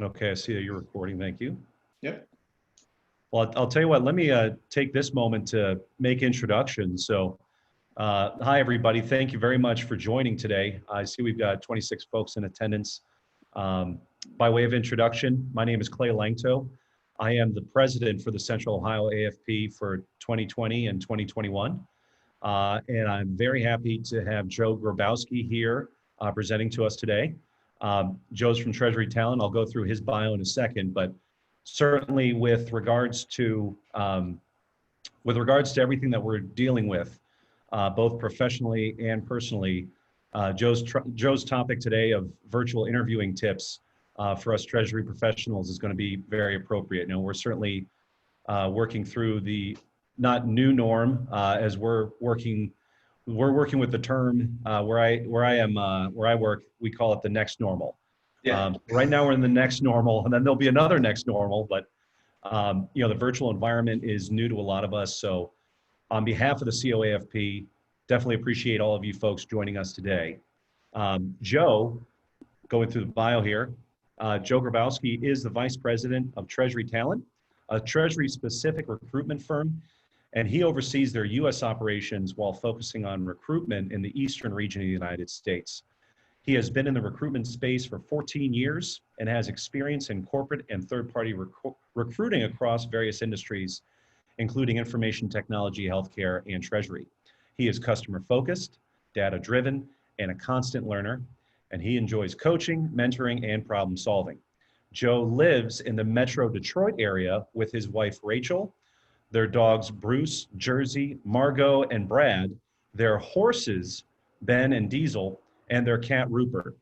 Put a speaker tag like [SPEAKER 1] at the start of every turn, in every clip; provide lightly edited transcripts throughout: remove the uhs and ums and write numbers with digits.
[SPEAKER 1] Okay, I see that you're recording. Thank you.
[SPEAKER 2] Yep.
[SPEAKER 1] Well, I'll tell you what, let me take this moment to make introductions. Hi, everybody. Thank you very much for joining today. I see we've got 26 folks in attendance. Um, by way of introduction, my name is Clay Langto. I am the president for the Central Ohio AFP for 2020 and 2021. And I'm very happy to have Joe Grabowski here presenting to us today. Joe's from Treasury Talent. I'll go through his bio in a second, but certainly with regards to everything that we're dealing with, both professionally and personally, Joe's topic today of virtual interviewing tips for us Treasury professionals is going to be very appropriate. You know, we're certainly working through the not new norm as we're working with the term where I work, we call it the next normal.
[SPEAKER 2] Yeah.
[SPEAKER 1] Right now we're in the next normal, and then there'll be another next normal. But you know, the virtual environment is new to a lot of us. So, on behalf of the COAFP, definitely appreciate all of you folks joining us today. Joe, going through the bio here, Joe Grabowski is the Vice President of Treasury Talent, a Treasury-specific recruitment firm, and he oversees their U.S. operations while focusing on recruitment in the eastern region of the United States. He has been in the recruitment space for 14 years and has experience in corporate and third-party recruiting across various industries, including information technology, healthcare, and treasury. He is customer-focused, data-driven, and a constant learner, and he enjoys coaching, mentoring, and problem-solving. Joe lives in the Metro Detroit area with his wife, Rachel, their dogs, Bruce, Jersey, Margot, and Brad, their horses, Ben and Diesel, and their cat, Rupert.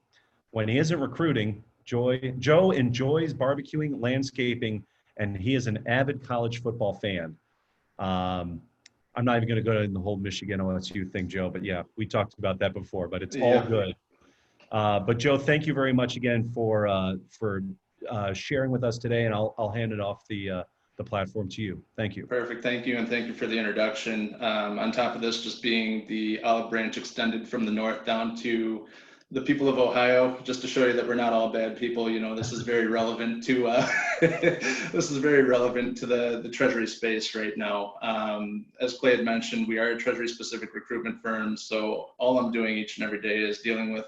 [SPEAKER 1] When he isn't recruiting, Joe enjoys barbecuing, landscaping, and he is an avid college football fan. I'm not even going to go into the whole Michigan OSU thing, Joe, but yeah, we talked about that before, but it's all good. But Joe, thank you very much again for sharing with us today, and I'll hand it off the platform to you. Thank you.
[SPEAKER 2] Perfect. Thank you. And thank you for the introduction. On top of this, just being the olive branch extended from the north down to the people of Ohio, just to show you that we're not all bad people. You know, this is very relevant to this is very relevant to the Treasury space right now. As Clay had mentioned, we are a Treasury specific recruitment firm. So all I'm doing each and every day is dealing with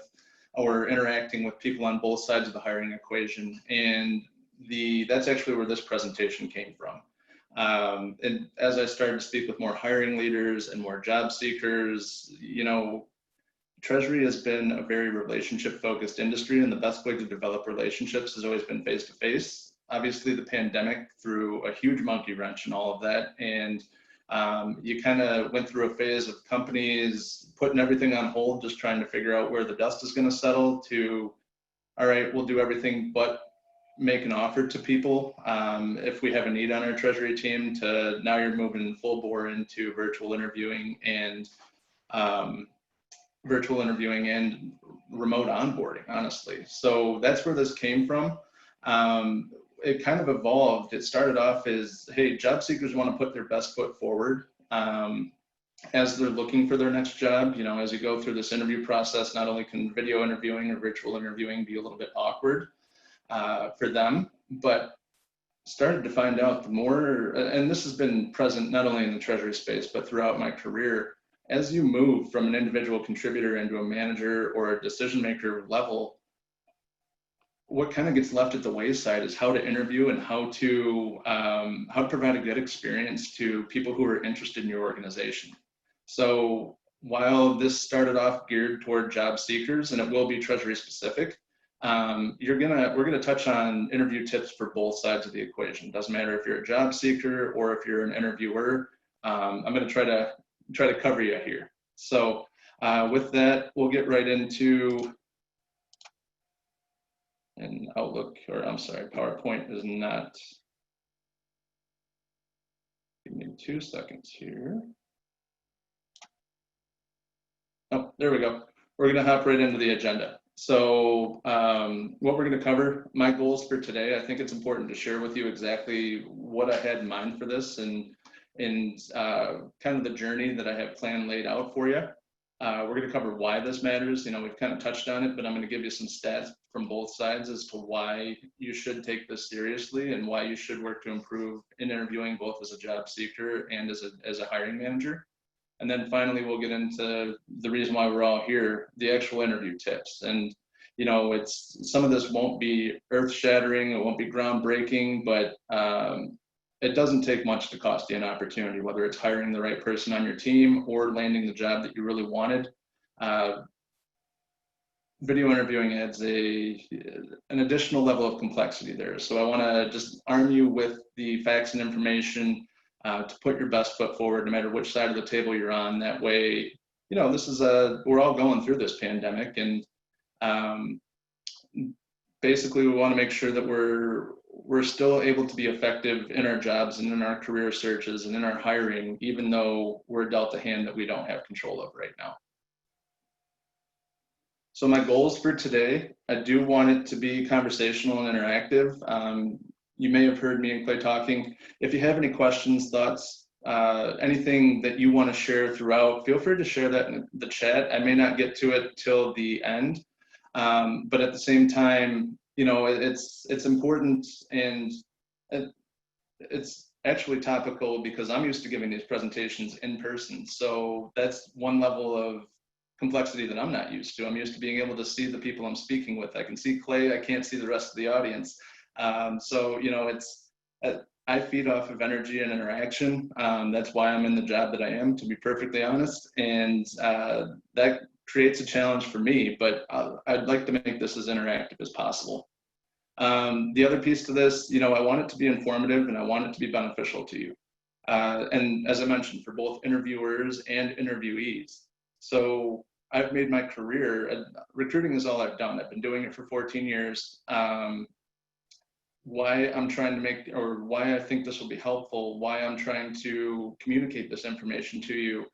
[SPEAKER 2] or interacting with people on both sides of the hiring equation. And that's actually where this presentation came from. And as I started to speak with more hiring leaders and more job seekers, you know, Treasury has been a very relationship focused industry, and the best way to develop relationships has always been face to face. Obviously, the pandemic threw a huge monkey wrench in all of that. And you kind of went through a phase of companies putting everything on hold, just trying to figure out where the dust is going to settle, to, all right, we'll do everything but make an offer to people if we have a need on our Treasury team, to now you're moving full bore into virtual interviewing and remote onboarding, honestly. So that's where this came from. It kind of evolved. It started off as, hey, job seekers want to put their best foot forward as they're looking for their next job. You know, as you go through this interview process, not only can video interviewing or virtual interviewing be a little bit awkward for them, but started to find out the more, and this has been present not only in the Treasury space, but throughout my career, as you move from an individual contributor into a manager or a decision maker level, what kind of gets left at the wayside is how to interview and how to provide a good experience to people who are interested in your organization. So while this started off geared toward job seekers, and it will be Treasury specific, we're gonna touch on interview tips for both sides of the equation. Doesn't matter if you're a job seeker or if you're an interviewer. I'm gonna try to cover you here. So with that, we'll get right into an Outlook, or I'm sorry, PowerPoint is not. Give me 2 seconds here. Oh, there we go. We're gonna hop right into the agenda. So what we're going to cover, my goals for today, I think it's important to share with you exactly what I had in mind for this and kind of the journey that I have planned laid out for you. We're going to cover why this matters. We've kind of touched on it, but I'm going to give you some stats from both sides as to why you should take this seriously and why you should work to improve in interviewing, both as a job seeker and as a hiring manager. And then finally, we'll get into the reason why we're all here, the actual interview tips. And some of this won't be earth-shattering, it won't be groundbreaking, but it doesn't take much to cost you an opportunity, whether it's hiring the right person on your team or landing the job that you really wanted. Video interviewing adds an additional level of complexity there. So I want to just arm you with the facts and information to put your best foot forward, no matter which side of the table you're on. That way, we're all going through this pandemic, and basically we want to make sure that we're still able to be effective in our jobs and in our career searches and in our hiring, even though we're dealt a hand that we don't have control of right now. So my goals for today, I do want it to be conversational and interactive. You may have heard me and Clay talking. If you have any questions, thoughts, anything that you want to share throughout, feel free to share that in the chat. I may not get to it till the end, but at the same time, it's important, and it's actually topical because I'm used to giving these presentations in person. So that's one level of complexity that I'm not used to. I'm used to being able to see the people I'm speaking with. I can see Clay, I can't see the rest of the audience. I feed off of energy and interaction. That's why I'm in the job that I am, to be perfectly honest. And that creates a challenge for me, but I'd like to make this as interactive as possible. The other piece to this, I want it to be informative and I want it to be beneficial to you. And as I mentioned, for both interviewers and interviewees. So I've made my career, recruiting is all I've done. I've been doing it for 14 years. Why I'm trying to make, or why I think this will be helpful, why I'm trying to communicate this information to you,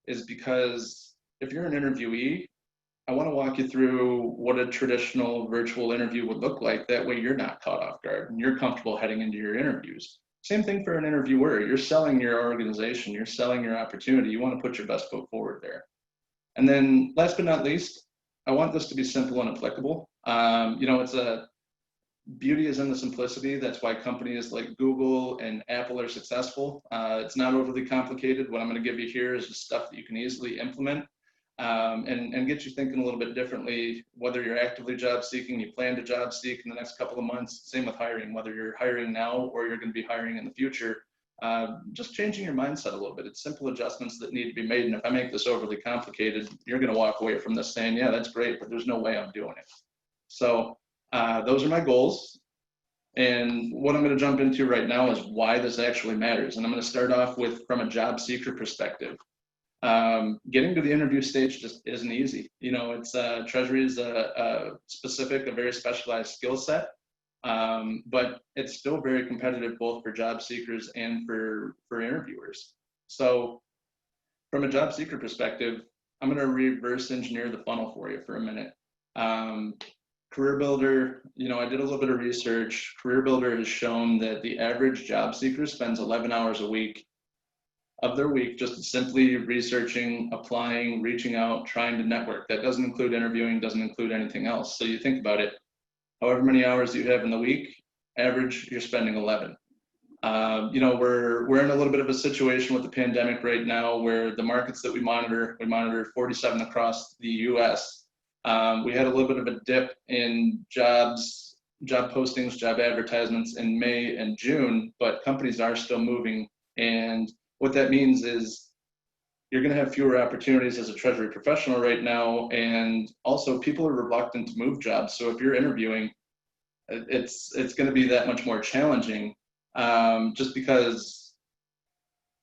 [SPEAKER 2] is because if you're an interviewee, I want to walk you through what a traditional virtual interview would look like. That way you're not caught off guard and you're comfortable heading into your interviews. Same thing for an interviewer. You're selling your organization, you're selling your opportunity. You want to put your best foot forward there. And then last but not least, I want this to be simple and applicable. Beauty is in the simplicity. That's why companies like Google and Apple are successful. It's not overly complicated. What I'm going to give you here is just stuff that you can easily implement and get you thinking a little bit differently, whether you're actively job seeking, you plan to job seek in the next couple of months. Same with hiring, whether you're hiring now or you're going to be hiring in the future. Just changing your mindset a little bit. It's simple adjustments that need to be made. And if I make this overly complicated, you're going to walk away from this saying, yeah, that's great, but there's no way I'm doing it. So those are my goals. And what I'm going to jump into right now is why this actually matters. And I'm going to start off with from a job seeker perspective. Getting to the interview stage just isn't easy. Treasury is a very specialized skill set. But it's still very competitive both for job seekers and for interviewers. So from a job seeker perspective, I'm going to reverse engineer the funnel for you for a minute. Career Builder, I did a little bit of research. Career Builder has shown that the average job seeker spends 11 hours a week of their week just simply researching, applying, reaching out, trying to network. That doesn't include interviewing, doesn't include anything else. So you think about it. However many hours you have in the week, average, you're spending 11. We're in a little bit of a situation with the pandemic right now where the markets that we monitor 47 across the US. We had a little bit of a dip in job postings, job advertisements in May and June, but companies are still moving. And what that means is you're going to have fewer opportunities as a Treasury professional right now. And also people are reluctant to move jobs. So if you're interviewing, it's going to be that much more challenging just because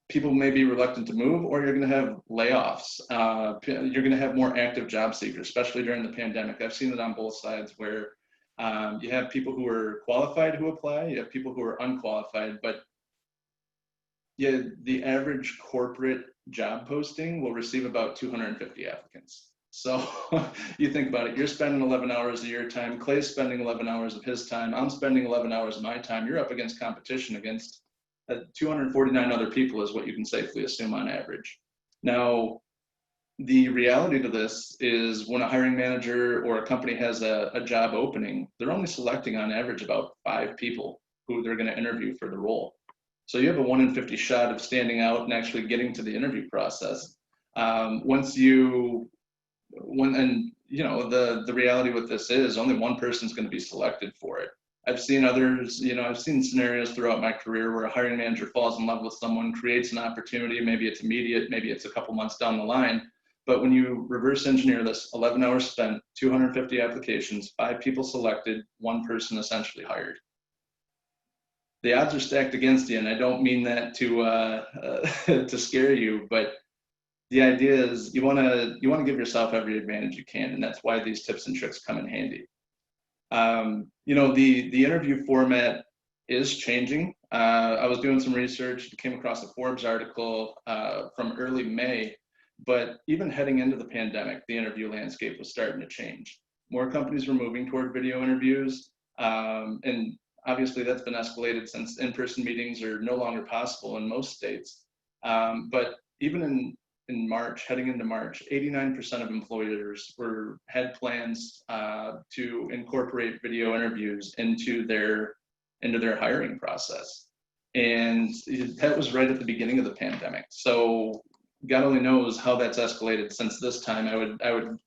[SPEAKER 2] people may be reluctant to move, or you're going to have layoffs. You're going to have more active job seekers, especially during the pandemic. I've seen it on both sides where you have people who are qualified who apply, you have people who are unqualified, but yeah, the average corporate job posting will receive about 250 applicants. So you think about it, you're spending 11 hours of your time, Clay's spending 11 hours of his time, I'm spending 11 hours of my time, you're up against competition against 249 other people is what you can safely assume on average. Now, the reality to this is when a hiring manager or a company has a job opening, they're only selecting on average about 5 people who they're going to interview for the role. So you have a 1 in 50 shot of standing out and actually getting to the interview process. The reality with this is only one person's going to be selected for it. I've seen others, I've seen scenarios throughout my career where a hiring manager falls in love with someone, creates an opportunity, maybe it's immediate, maybe it's a couple months down the line. But when you reverse engineer this, 11 hours spent, 250 applications, 5 people selected, 1 person essentially hired. The odds are stacked against you, and I don't mean that to to scare you, but the idea is you want to give yourself every advantage you can, and that's why these tips and tricks come in handy. The interview format is changing. I was doing some research, came across a Forbes article from early May, but even heading into the pandemic, the interview landscape was starting to change. More companies were moving toward video interviews, and obviously that's been escalated since in-person meetings are no longer possible in most states. But even in March, heading into March, 89% of employers had plans to incorporate video interviews into their hiring process. And that was right at the beginning of the pandemic. So God only knows how that's escalated since this time. I would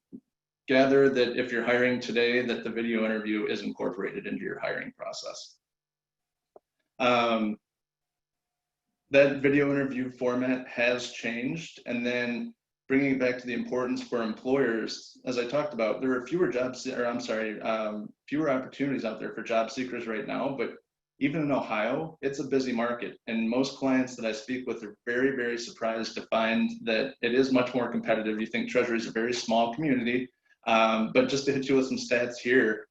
[SPEAKER 2] gather that if you're hiring today, that the video interview is incorporated into your hiring process. That video interview format has changed, and then bringing it back to the importance for employers, as I talked about, there are fewer opportunities out there for job seekers right now, but even in Ohio, it's a busy market, and most clients that I speak with are very, very surprised to find that it is much more competitive. You think Treasury is a very small community, but just to hit you with some stats here,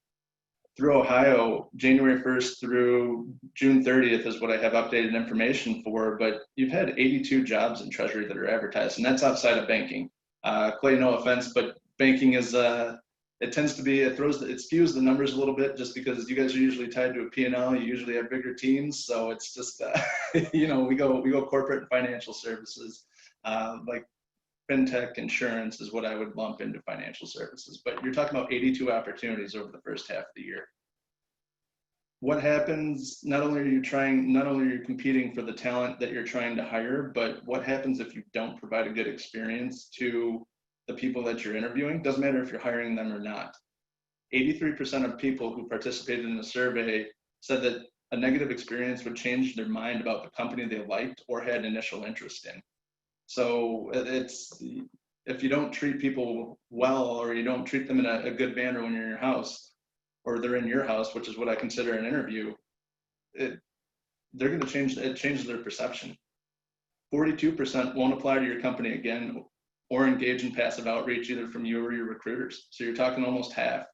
[SPEAKER 2] through Ohio, January 1st through June 30th is what I have updated information for, but you've had 82 jobs in Treasury that are advertised, and that's outside of banking. Clay, no offense, but banking is, it tends to be, it skews the numbers a little bit just because you guys are usually tied to a P&L, you usually have bigger teams, so it's just, we go corporate and financial services, like fintech, insurance is what I would lump into financial services, but you're talking about 82 opportunities over the first half of the year. What happens, not only are you competing for the talent that you're trying to hire, but what happens if you don't provide a good experience to the people that you're interviewing? Doesn't matter if you're hiring them or not. 83% of people who participated in the survey said that a negative experience would change their mind about the company they liked or had initial interest in. So if you don't treat people well, or you don't treat them in a good manner when you're in your house, or they're in your house, which is what I consider an interview, they're going to change their perception. 42% won't apply to your company again or engage in passive outreach either from you or your recruiters. So you're talking almost half.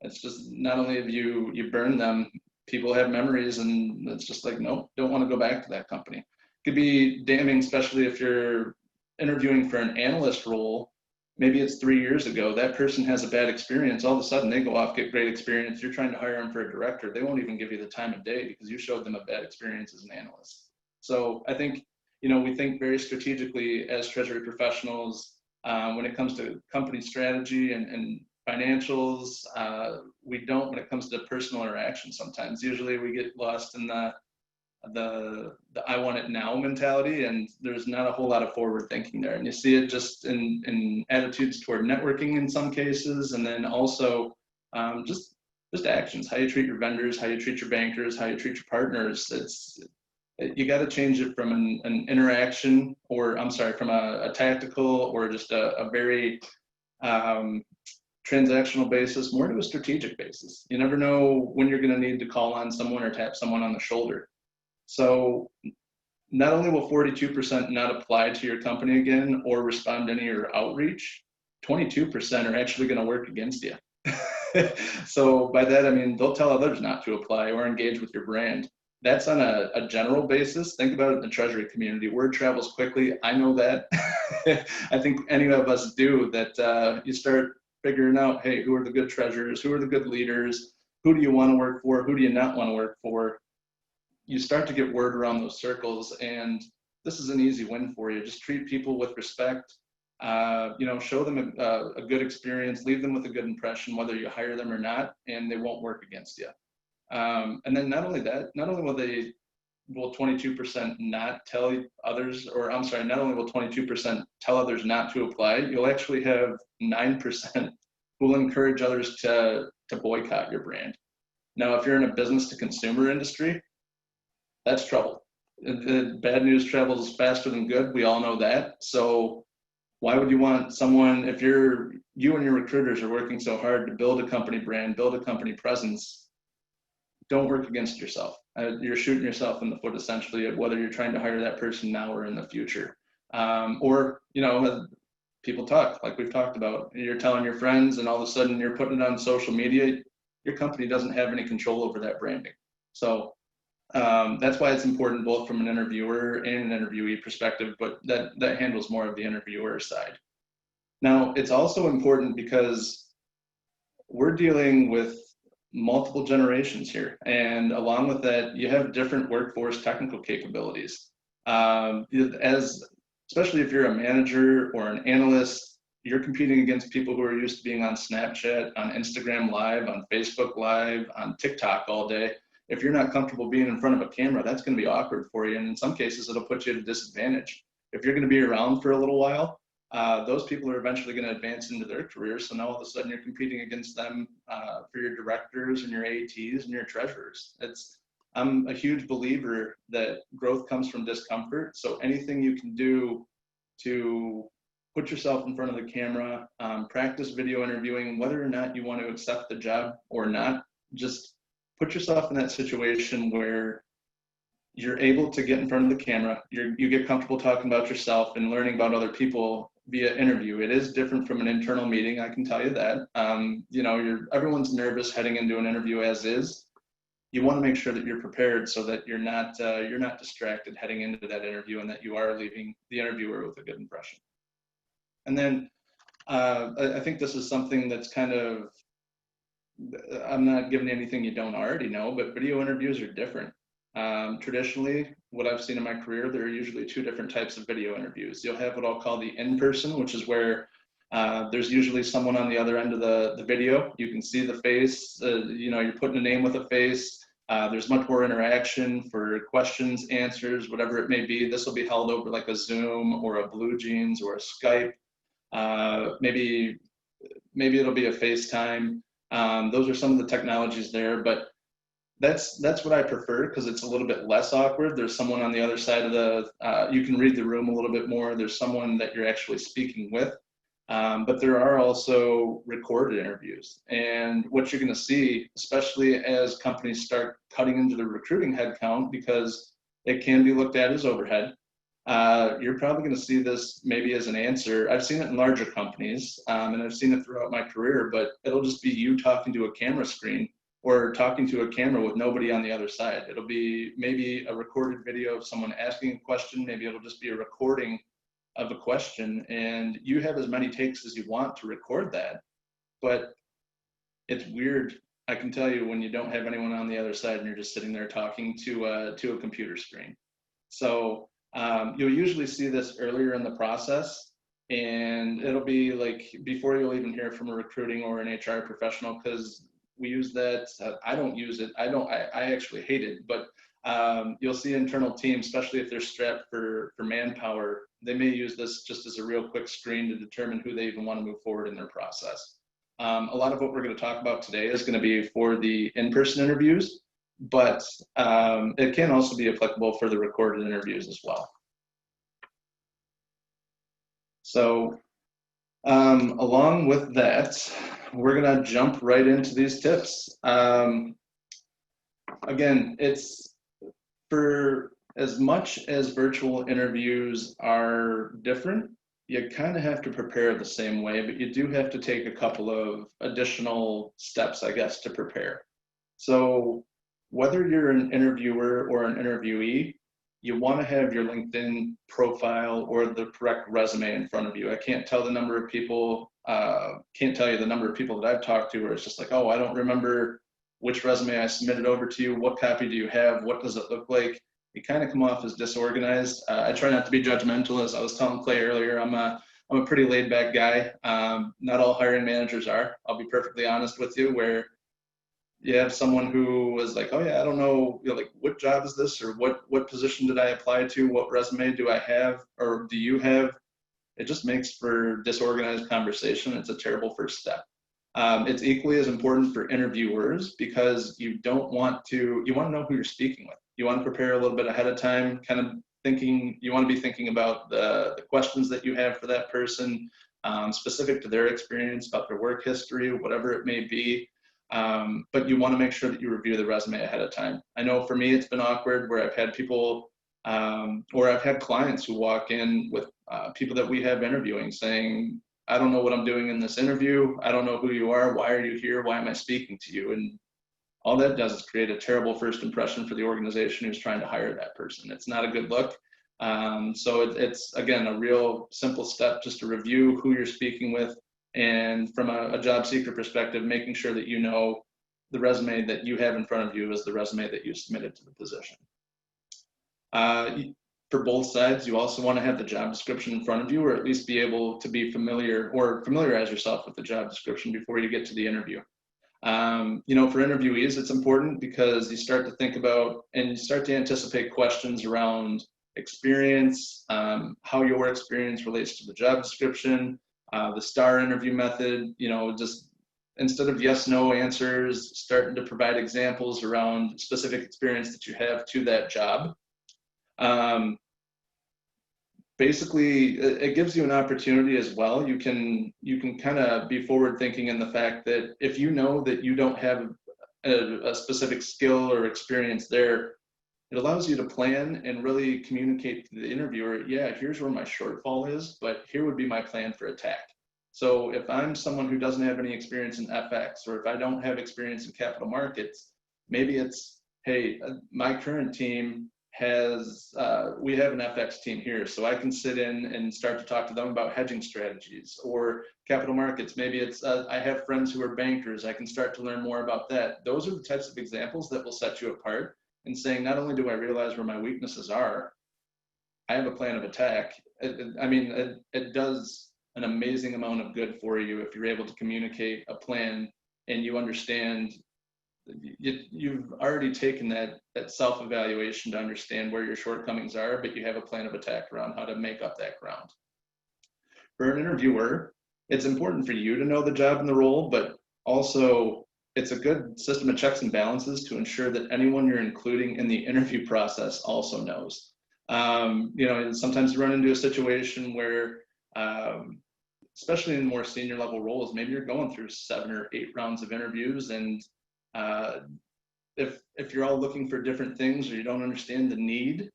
[SPEAKER 2] It's just not only have you burned them, people have memories, and it's just like, nope, don't want to go back to that company. Could be damning, especially if you're interviewing for an analyst role. Maybe it's 3 years ago, that person has a bad experience, all of a sudden they go off, get great experience, you're trying to hire them for a director, they won't even give you the time of day because you showed them a bad experience as an analyst. So I think, we think very strategically as Treasury professionals when it comes to company strategy and financials. We don't when it comes to personal interaction sometimes. Usually we get lost in the I want it now mentality, and there's not a whole lot of forward thinking there. And you see it just in attitudes toward networking in some cases, and then also just actions, how you treat your vendors, how you treat your bankers, how you treat your partners. You got to change it from an interaction, or from a tactical or just a very transactional basis, more to a strategic basis. You never know when you're going to need to call on someone or tap someone on the shoulder. So not only will 42% not apply to your company again or respond to any of your outreach, 22% are actually going to work against you. So by that, I mean, they'll tell others not to apply or engage with your brand. That's on a general basis. Think about it in the Treasury community. Word travels quickly. I know that. I think any of us do that. You start figuring out, hey, who are the good treasurers? Who are the good leaders? Who do you want to work for? Who do you not want to work for? You start to get word around those circles, and this is an easy win for you. Just treat people with respect, show them a good experience, leave them with a good impression, whether you hire them or not, and they won't work against you. And then not only that, not only will 22% not tell others, or I'm sorry, not only will 22% tell others not to apply, you'll actually have 9% who will encourage others to boycott your brand. Now, if you're in a business to consumer industry, that's trouble. The bad news travels faster than good. We all know that. So why would you want someone, if you and your recruiters are working so hard to build a company brand, build a company presence, don't work against yourself. You're shooting yourself in the foot, essentially, whether you're trying to hire that person now or in the future. People talk, like we've talked about. You're telling your friends, and all of a sudden you're putting it on social media. Your company doesn't have any control over that branding. So that's why it's important, both from an interviewer and an interviewee perspective, but that handles more of the interviewer side. Now, it's also important because we're dealing with multiple generations here. And along with that, you have different workforce technical capabilities. Especially if you're a manager or an analyst, you're competing against people who are used to being on Snapchat, on Instagram Live, on Facebook Live, on TikTok all day. If you're not comfortable being in front of a camera, that's going to be awkward for you. And in some cases, it'll put you at a disadvantage. If you're going to be around for a little while, those people are eventually going to advance into their careers. So now all of a sudden you're competing against them for your directors and your ATs and your treasurers. I'm a huge believer that growth comes from discomfort. So anything you can do to put yourself in front of the camera, practice video interviewing, whether or not you want to accept the job or not, just put yourself in that situation where you're able to get in front of the camera, you get comfortable talking about yourself and learning about other people via interview. It is different from an internal meeting, I can tell you that. Everyone's nervous heading into an interview as is. You want to make sure that you're prepared so that you're not distracted heading into that interview, and that you are leaving the interviewer with a good impression. And then I think this is something that's kind of, I'm not giving anything you don't already know, but video interviews are different. Traditionally, what I've seen in my career, there are usually two different types of video interviews. You'll have what I'll call the in-person, which is where there's usually someone on the other end of the video. You can see the face, you're putting a name with a face. There's much more interaction for questions, answers, whatever it may be. This will be held over like a Zoom or a Blue Jeans or a Skype. Maybe it'll be a FaceTime. Those are some of the technologies there, but that's what I prefer because it's a little bit less awkward. There's someone on the other side of you can read the room a little bit more. There's someone that you're actually speaking with. But there are also recorded interviews. And what you're going to see, especially as companies start cutting into the recruiting headcount, because it can be looked at as overhead, you're probably going to see this maybe as an answer. I've seen it in larger companies, and I've seen it throughout my career, but it'll just be you talking to a camera screen or talking to a camera with nobody on the other side. It'll be maybe a recorded video of someone asking a question. Maybe it'll just be a recording of a question, and you have as many takes as you want to record that. But it's weird, I can tell you, when you don't have anyone on the other side and you're just sitting there talking to a computer screen. So you'll usually see this earlier in the process, and it'll be like before you'll even hear from a recruiting or an HR professional, because we use that. I don't use it. I actually hate it, but you'll see internal teams, especially if they're strapped for manpower, they may use this just as a real quick screen to determine who they even want to move forward in their process. A lot of what we're going to talk about today is going to be for the in-person interviews, but it can also be applicable for the recorded interviews as well. So along with that, we're going to jump right into these tips. Again, it's for as much as virtual interviews are different, you kind of have to prepare the same way, but you do have to take a couple of additional steps, I guess, to prepare. So whether you're an interviewer or an interviewee, you want to have your LinkedIn profile or the correct resume in front of you. I can't tell the number of people, can't tell you the number of people that I've talked to where it's just like, oh, I don't remember which resume I submitted over to you. What copy do you have? What does it look like? You kind of come off as disorganized. I try not to be judgmental. As I was telling Clay earlier, I'm a I'm a pretty laid back guy. Not all hiring managers are, I'll be perfectly honest with you, where you have someone who was like, oh yeah, I don't know, like what job is this, or what position did I apply to? What resume do I have, or do you have? It just makes for disorganized conversation. It's a terrible first step. It's equally as important for interviewers, because you want to know who you're speaking with. You want to prepare a little bit ahead of time, kind of thinking, you want to be thinking about the questions that you have for that person, specific to their experience, about their work history, whatever it may be. But you want to make sure that you review the resume ahead of time. I know for me, it's been awkward where I've had people, or I've had clients who walk in with people that we have interviewing saying, I don't know what I'm doing in this interview. I don't know who you are. Why are you here? Why am I speaking to you? And all that does is create a terrible first impression for the organization who's trying to hire that person. It's not a good look. So it's, again, a real simple step just to review who you're speaking with. And from a job seeker perspective, making sure that you know the resume that you have in front of you is the resume that you submitted to the position. For both sides, you also want to have the job description in front of you, or at least be able to be familiar or familiarize yourself with the job description before you get to the interview. For interviewees, it's important because you start to think about and you start to anticipate questions around experience, how your experience relates to the job description, the STAR interview method, just instead of yes, no answers, starting to provide examples around specific experience that you have to that job. Basically, it gives you an opportunity as well. You can kind of be forward thinking in the fact that if you know that you don't have a specific skill or experience there, it allows you to plan and really communicate to the interviewer, yeah, here's where my shortfall is, but here would be my plan for attack. So if I'm someone who doesn't have any experience in FX, or if I don't have experience in capital markets, maybe it's, hey, my current team we have an FX team here, so I can sit in and start to talk to them about hedging strategies. Or capital markets, maybe it's I have friends who are bankers, I can start to learn more about that. Those are the types of examples that will set you apart, and saying, not only do I realize where my weaknesses are, I have a plan of attack. It does an amazing amount of good for you if you're able to communicate a plan and you understand. You've already taken that self-evaluation to understand where your shortcomings are, but you have a plan of attack around how to make up that ground. For an interviewer, it's important for you to know the job and the role, but also it's a good system of checks and balances to ensure that anyone you're including in the interview process also knows. Sometimes you run into a situation where, especially in more senior level roles, maybe you're going through 7 or 8 rounds of interviews, and if you're all looking for different things, or you don't understand the need,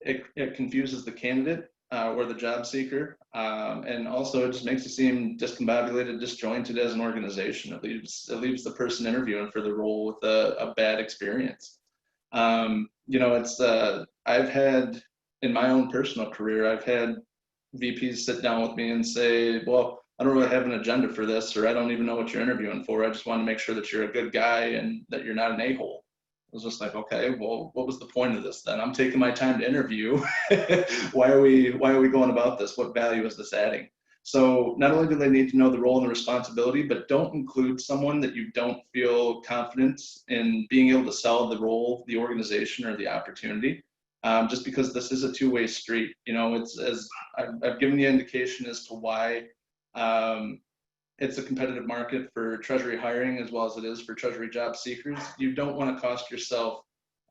[SPEAKER 2] it confuses the candidate or the job seeker, and also it just makes you seem discombobulated, disjointed as an organization. It leaves the person interviewing for the role with a bad experience. I've had, in my own personal career, I've had VPs sit down with me and say, well, I don't really have an agenda for this, or I don't even know what you're interviewing for. I just want to make sure that you're a good guy and that you're not an a-hole. I was just like, okay, well, what was the point of this then? I'm taking my time to interview. Why are we going about this? What value is this adding? So not only do they need to know the role and the responsibility, but don't include someone that you don't feel confident in being able to sell the role, the organization, or the opportunity. Just because this is a two-way street. It's, as I've given the indication as to why it's a competitive market for Treasury hiring as well as it is for Treasury job seekers. You don't want to cost yourself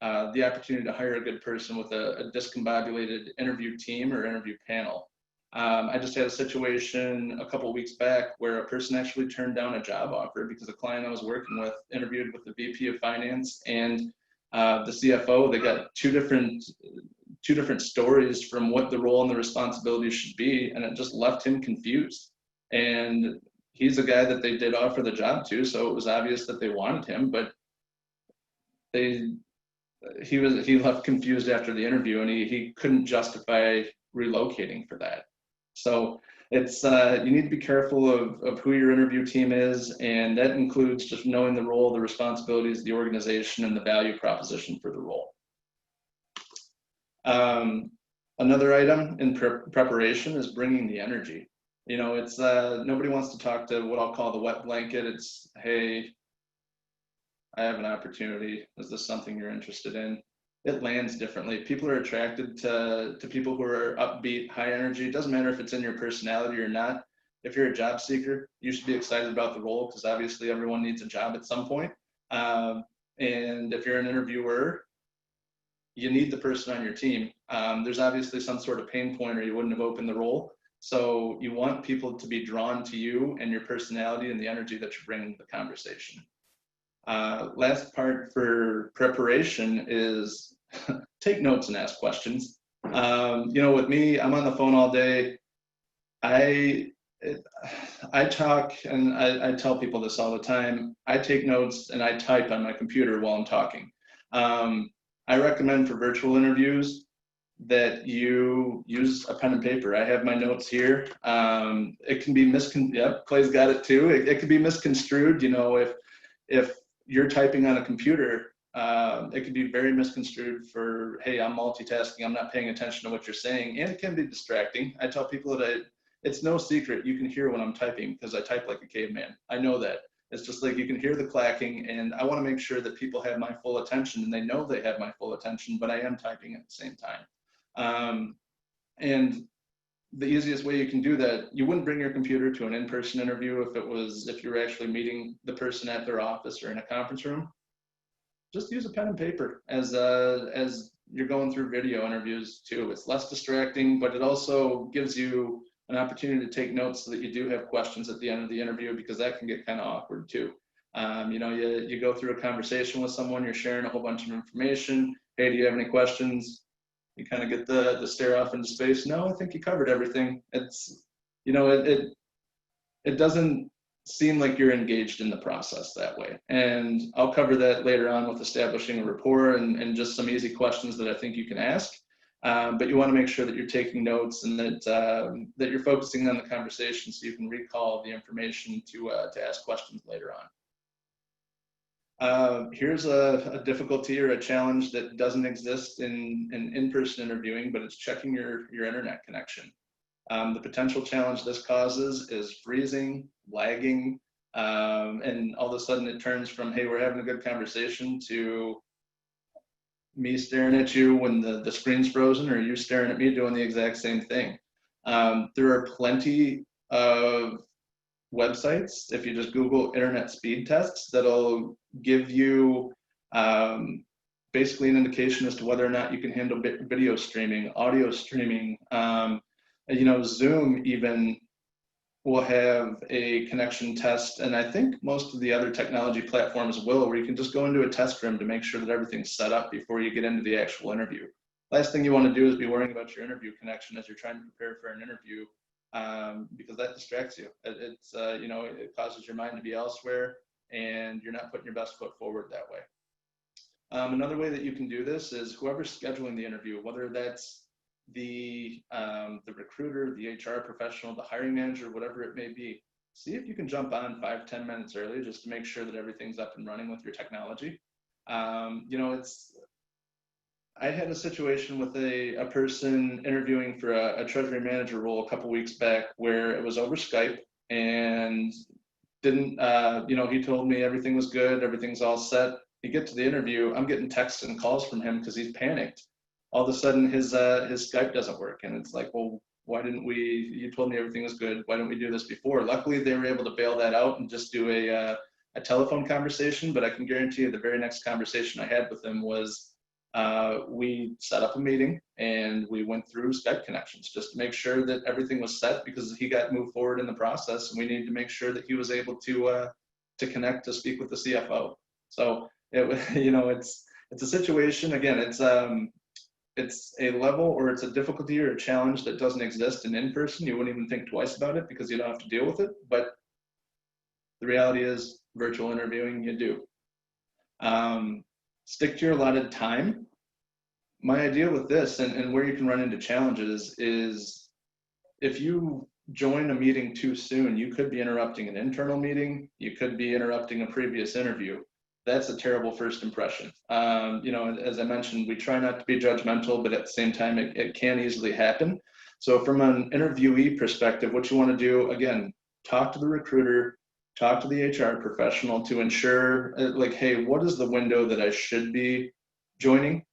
[SPEAKER 2] the opportunity to hire a good person with a discombobulated interview team or interview panel. I just had a situation a couple of weeks back where a person actually turned down a job offer because a client I was working with interviewed with the VP of Finance and the CFO. They got two different stories from what the role and the responsibilities should be, and it just left him confused. And he's a guy that they did offer the job to, so it was obvious that they wanted him, but he left confused after the interview, and he couldn't justify relocating for that. So it's you need to be careful of who your interview team is, and that includes just knowing the role, the responsibilities of the organization, and the value proposition for the role. Another item in preparation is bringing the energy. You know, it's nobody wants to talk to what I'll call the wet blanket. It's, hey, I have an opportunity. Is this something you're interested in? It lands differently. People are attracted to people who are upbeat, high energy. It doesn't matter if it's in your personality or not. If you're a job seeker, you should be excited about the role because obviously everyone needs a job at some point. And if you're an interviewer, you need the person on your team. There's obviously some sort of pain point or you wouldn't have opened the role. So you want people to be drawn to you and your personality and the energy that you bring to the conversation. Last part for preparation is take notes and ask questions. You know, with me, I'm on the phone all day. I talk, and I tell people this all the time. I take notes and I type on my computer while I'm talking. I recommend for virtual interviews that you use a pen and paper. I have my notes here. It can be yep, Clay's got it too. It can be misconstrued. You know, if you're typing on a computer, it can be very misconstrued for, hey, I'm multitasking, I'm not paying attention to what you're saying, and it can be distracting. I tell people that it's no secret you can hear when I'm typing because I type like a caveman. I know that. It's just like you can hear the clacking, and I want to make sure that people have my full attention, and they know they have my full attention, but I am typing at the same time. And the easiest way you can do that, you wouldn't bring your computer to an in-person interview if you were actually meeting the person at their office or in a conference room. Just use a pen and paper as you're going through video interviews too. It's less distracting, but it also gives you an opportunity to take notes so that you do have questions at the end of the interview, because that can get kind of awkward too. You know, you go through a conversation with someone, you're sharing a whole bunch of information. Hey, do you have any questions? You kind of get the stare off into space. No, I think you covered everything. It's, you know, it doesn't seem like you're engaged in the process that way. And I'll cover that later on with establishing a rapport and just some easy questions that I think you can ask. But you want to make sure that you're taking notes and that you're focusing on the conversation so you can recall the information to ask questions later on. Here's a difficulty or a challenge that doesn't exist in in-person interviewing, but it's checking your internet connection. The potential challenge this causes is freezing, lagging, and all of a sudden it turns from, hey, we're having a good conversation, to me staring at you when the screen's frozen, or you staring at me doing the exact same thing. There are plenty of websites, if you just Google internet speed tests, that'll give you basically an indication as to whether or not you can handle video streaming, audio streaming. You know, Zoom even will have a connection test, and I think most of the other technology platforms will, where you can just go into a test room to make sure that everything's set up before you get into the actual interview. Last thing you want to do is be worrying about your interview connection as you're trying to prepare for an interview, because that distracts you. It's you know, it causes your mind to be elsewhere, and you're not putting your best foot forward that way. Another way that you can do this is whoever's scheduling the interview, whether that's the recruiter, the HR professional, the hiring manager, whatever it may be, see if you can jump on 5-10 minutes early just to make sure that everything's up and running with your technology. You know, I had a situation with a person interviewing for a Treasury Manager role a couple weeks back where it was over Skype, and didn't, you know, he told me everything was good, everything's all set. You get to the interview, I'm getting texts and calls from him because he's panicked. All of a sudden his Skype doesn't work, and it's like, well, why didn't we, you told me everything was good, why didn't we do this before? Luckily they were able to bail that out and just do a telephone conversation, but I can guarantee you the very next conversation I had with him was we set up a meeting and we went through Skype connections just to make sure that everything was set, because he got moved forward in the process and we needed to make sure that he was able to connect to speak with the CFO. So you know, it's a situation, again, it's a level, or it's a difficulty or a challenge that doesn't exist in person. You wouldn't even think twice about it because you don't have to deal with it. But the reality is, virtual interviewing, you do. Stick to your allotted time. My idea with this, and where you can run into challenges, is if you join a meeting too soon, you could be interrupting an internal meeting, you could be interrupting a previous interview. that's a terrible first impression. You know, as I mentioned, we try not to be judgmental, but at the same time, it can easily happen. So from an interviewee perspective, what you want to do, again, talk to the recruiter, talk to the HR professional to ensure, like, hey, what is the window that I should be joining?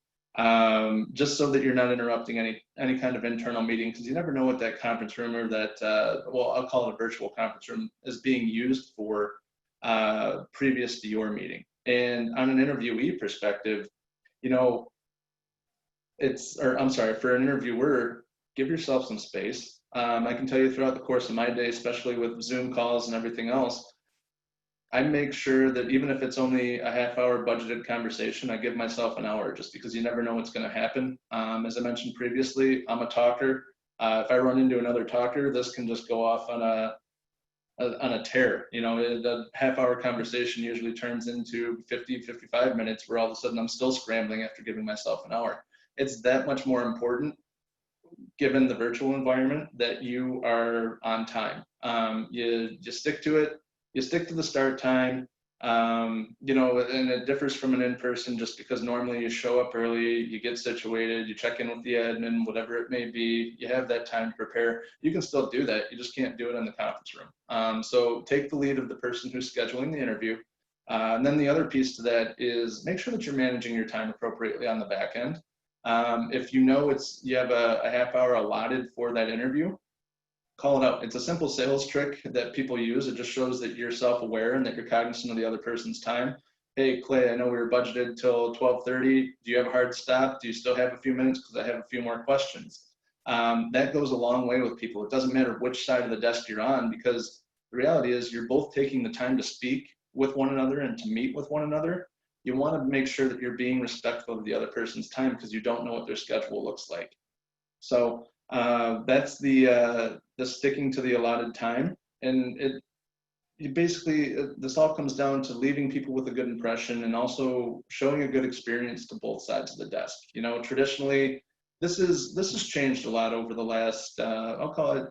[SPEAKER 2] Just so that you're not interrupting any kind of internal meeting, because you never know what that conference room or that, well, I'll call it a virtual conference room, is being used for previous to your meeting. And on an interviewee perspective, you know, I'm sorry, for an interviewer, give yourself some space. I can tell you throughout the course of my day, especially with Zoom calls and everything else, I make sure that even if it's only a half-hour budgeted conversation, I give myself an hour, just because you never know what's going to happen. As I mentioned previously, I'm a talker. If I run into another talker, this can just go off on a tear. You know, a half-hour conversation usually turns into 50, 55 minutes, where all of a sudden I'm still scrambling after giving myself an hour. It's that much more important, given the virtual environment, that you are on time. You stick to it. You stick to the start time. You know, and it differs from an in-person, just because normally you show up early, you get situated, you check in with the admin, whatever it may be, you have that time to prepare. You can still do that, you just can't do it in the conference room. So take the lead of the person who's scheduling the interview. And then the other piece to that is make sure that you're managing your time appropriately on the back end. If you know you have a half hour allotted for that interview, call it out. It's a simple sales trick that people use. It just shows that you're self-aware and that you're cognizant of the other person's time. Hey, Clay, I know we were budgeted till 12:30. Do you have a hard stop? Do you still have a few minutes? Because I have a few more questions. That goes a long way with people. It doesn't matter which side of the desk you're on, because the reality is you're both taking the time to speak with one another and to meet with one another. You want to make sure that you're being respectful of the other person's time, because you don't know what their schedule looks like. So that's the sticking to the allotted time. And this all comes down to leaving people with a good impression, and also showing a good experience to both sides of the desk. You know, traditionally, this has changed a lot over the last, I'll call it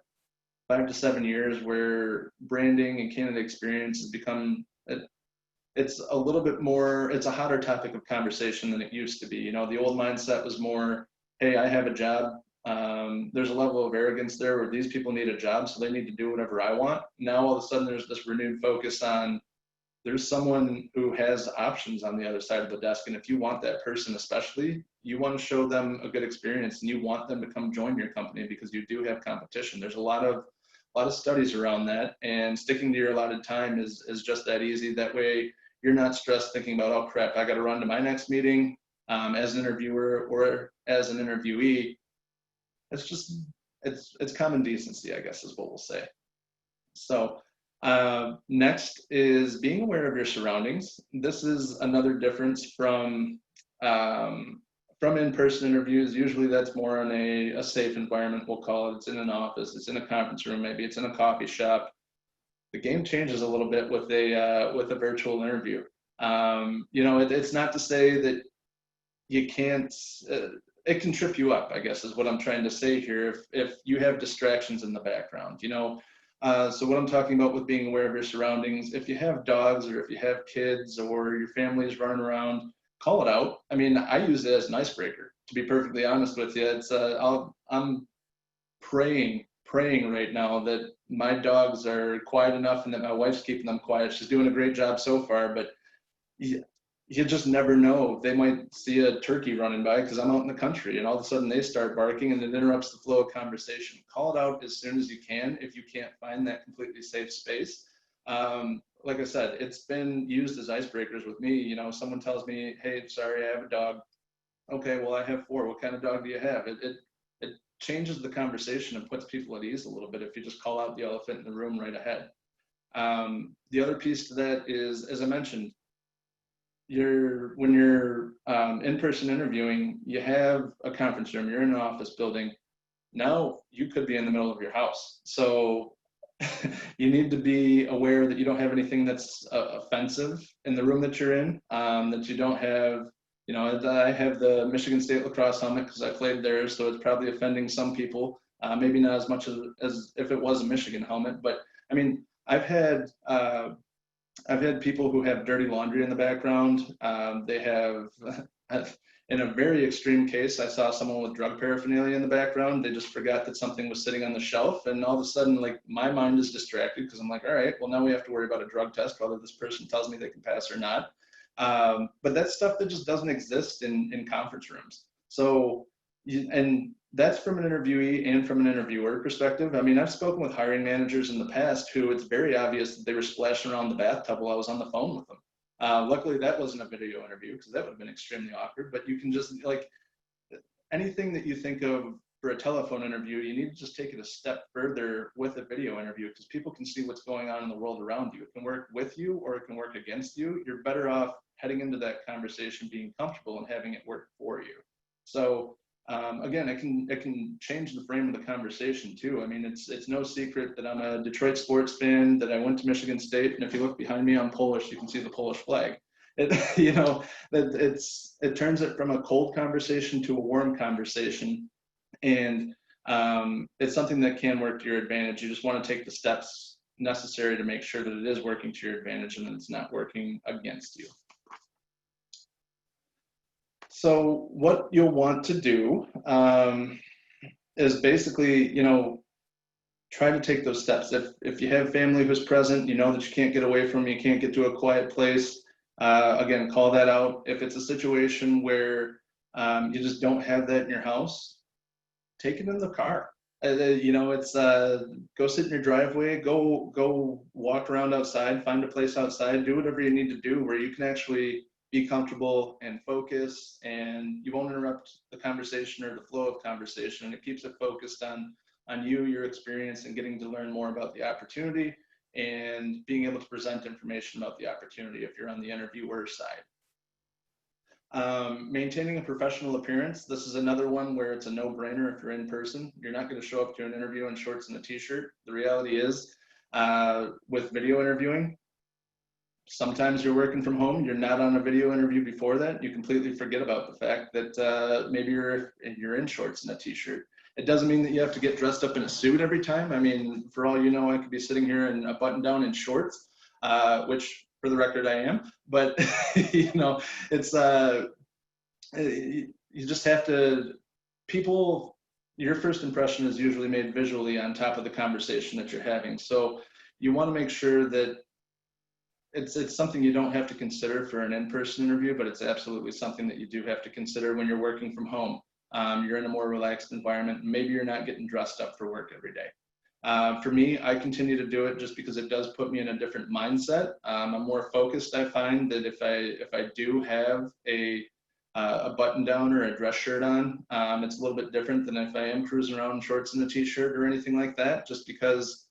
[SPEAKER 2] 5 to 7 years, where branding and candidate experience has become, it's a little bit more, it's a hotter topic of conversation than it used to be. You know, the old mindset was more, hey, I have a job. There's a level of arrogance there where these people need a job, so they need to do whatever I want. Now all of a sudden there's this renewed focus on, there's someone who has options on the other side of the desk, and if you want that person, especially, you want to show them a good experience, and you want them to come join your company, because you do have competition. There's a lot of studies around that, and sticking to your allotted time is just that easy. That way you're not stressed thinking about, oh crap, I got to run to my next meeting as an interviewer or as an interviewee. It's just, it's common decency, I guess, is what we'll say. So next is being aware of your surroundings. This is another difference from in-person interviews. Usually that's more in a safe environment, we'll call it. It's in an office, it's in a conference room, maybe it's in a coffee shop. The game changes a little bit with a virtual interview. You know, it's not to say that you can't, it can trip you up, I guess, is what I'm trying to say here, if you have distractions in the background, you know. So what I'm talking about with being aware of your surroundings, if you have dogs, or if you have kids, or your family is running around, call it out. I mean, I use it as an icebreaker, to be perfectly honest with you. It's I'm praying right now that my dogs are quiet enough, and that my wife's keeping them quiet. She's doing a great job so far, but you just never know. They might see a turkey running by, because I'm out in the country, and all of a sudden they start barking, and it interrupts the flow of conversation. Call it out as soon as you can if you can't find that completely safe space. Like I said, it's been used as icebreakers with me. You know, someone tells me, hey, sorry, I have a dog. Okay, well, I have 4. What kind of dog do you have? It changes the conversation and puts people at ease a little bit if you just call out the elephant in the room right ahead. The other piece to that is, as I mentioned, when you're in-person interviewing, you have a conference room, you're in an office building. Now you could be in the middle of your house. So you need to be aware that you don't have anything that's offensive in the room that you're in, that you don't have, you know, I have the Michigan State lacrosse helmet because I played there, so it's probably offending some people, maybe not as much as if it was a Michigan helmet. But I mean, I've had I've had people who have dirty laundry in the background. They have, in a very extreme case, I saw someone with drug paraphernalia in the background. They just forgot that something was sitting on the shelf, and all of a sudden, like, my mind is distracted because I'm like, all right, well, now we have to worry about a drug test, whether this person tells me they can pass or not. But that's stuff that just doesn't exist in conference rooms. So, and that's from an interviewee and from an interviewer perspective. I mean, I've spoken with hiring managers in the past who it's very obvious that they were splashing around the bathtub while I was on the phone with them. Luckily, that wasn't a video interview because that would have been extremely awkward. But you can just, like, anything that you think of for a telephone interview, you need to just take it a step further with a video interview because people can see what's going on in the world around you. It can work with you or it can work against you. You're better off heading into that conversation being comfortable and having it work for you. So again, it can change the frame of the conversation too. I mean, it's no secret that I'm a Detroit sports fan, that I went to Michigan State, and if you look behind me, I'm Polish. You can see the Polish flag. It turns it from a cold conversation to a warm conversation, and it's something that can work to your advantage. You just want to take the steps necessary to make sure that it is working to your advantage and that it's not working against you. So what you'll want to do is basically, try to take those steps. If you have family who's present, you know that you can't get away from, you can't get to a quiet place, again, call that out. If it's a situation where you just don't have that in your house, take it in the car. It's go sit in your driveway, go walk around outside, find a place outside, do whatever you need to do where you can actually be comfortable and focus, and you won't interrupt the conversation or the flow of conversation, and it keeps it focused on you, your experience, and getting to learn more about the opportunity and being able to present information about the opportunity if you're on the interviewer side. Maintaining a professional appearance. This is another one where it's a no-brainer if you're in person. You're not going to show up to an interview in shorts and a t-shirt. The reality is, with video interviewing, sometimes you're working from home, you're not on a video interview before that, you completely forget about the fact that maybe you're in shorts and a t-shirt. It doesn't mean that you have to get dressed up in a suit every time. I mean, for all you know, I could be sitting here in a button down in shorts, which for the record I am, but it's, you just have to, your first impression is usually made visually on top of the conversation that you're having. So you want to make sure that it's something you don't have to consider for an in-person interview, but it's absolutely something that you do have to consider when you're working from home. You're in a more relaxed environment. Maybe you're not getting dressed up for work every day. For me, I continue to do it just because it does put me in a different mindset. I'm more focused. I find that if I do have a button down or a dress shirt on, it's a little bit different than if I am cruising around in shorts and a t-shirt or anything like that, just because